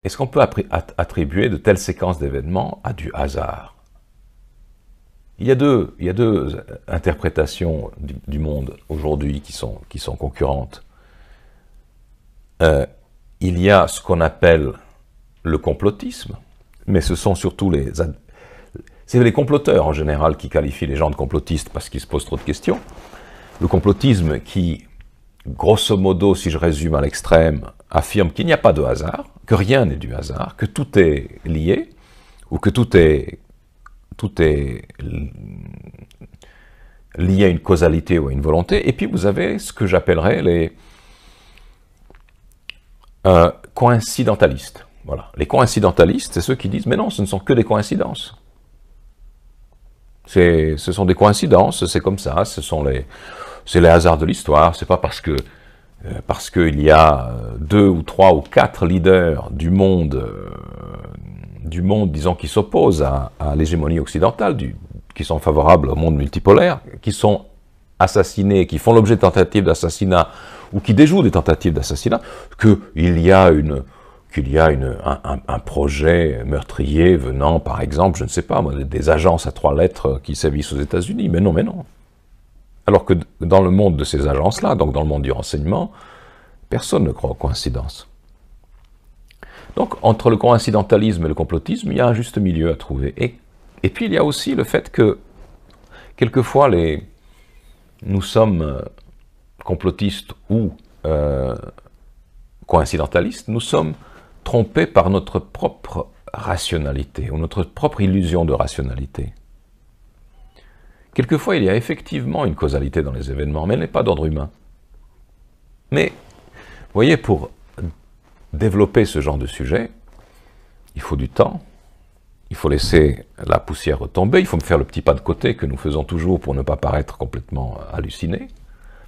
est-ce qu'on peut attribuer de telles séquences d'événements à du hasard? Il y a deux interprétations du monde aujourd'hui qui sont concurrentes. Il y a ce qu'on appelle le complotisme, mais ce sont surtout c'est les comploteurs en général qui qualifient les gens de complotistes parce qu'ils se posent trop de questions. Le complotisme qui, grosso modo, si je résume à l'extrême, affirme qu'il n'y a pas de hasard, que rien n'est du hasard, que tout est lié, ou que tout est lié à une causalité ou à une volonté. Et puis vous avez ce que j'appellerais les coïncidentalistes. Voilà. Les coïncidentalistes, c'est ceux qui disent « mais non, ce ne sont que des coïncidences ». Ce sont des coïncidences, c'est comme ça, c'est les hasards de l'histoire, c'est pas parce qu'il y a 2 ou 3 ou 4 leaders du monde, disons, qui s'opposent à l'hégémonie occidentale, qui sont favorables au monde multipolaire, qui sont assassinés, qui font l'objet de tentatives d'assassinat, ou qui déjouent des tentatives d'assassinat, qu'il y a un projet meurtrier venant, par exemple, je ne sais pas, des agences à 3 lettres qui sévissent aux États-Unis. Mais non, mais non. Alors que dans le monde de ces agences-là, donc dans le monde du renseignement, personne ne croit aux coïncidences. Donc, entre le coïncidentalisme et le complotisme, il y a un juste milieu à trouver. Et puis, il y a aussi le fait que, quelquefois, nous sommes complotistes ou coïncidentalistes, nous sommes trompés par notre propre rationalité, ou notre propre illusion de rationalité. Quelquefois, il y a effectivement une causalité dans les événements, mais elle n'est pas d'ordre humain. Mais, vous voyez, pour développer ce genre de sujet, il faut du temps, il faut laisser la poussière retomber, il faut me faire le petit pas de côté que nous faisons toujours pour ne pas paraître complètement hallucinés,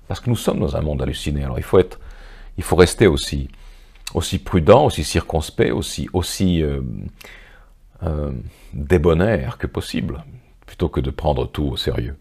parce que nous sommes dans un monde halluciné. Alors il faut rester aussi prudent, aussi circonspect, aussi débonnaire que possible, plutôt que de prendre tout au sérieux.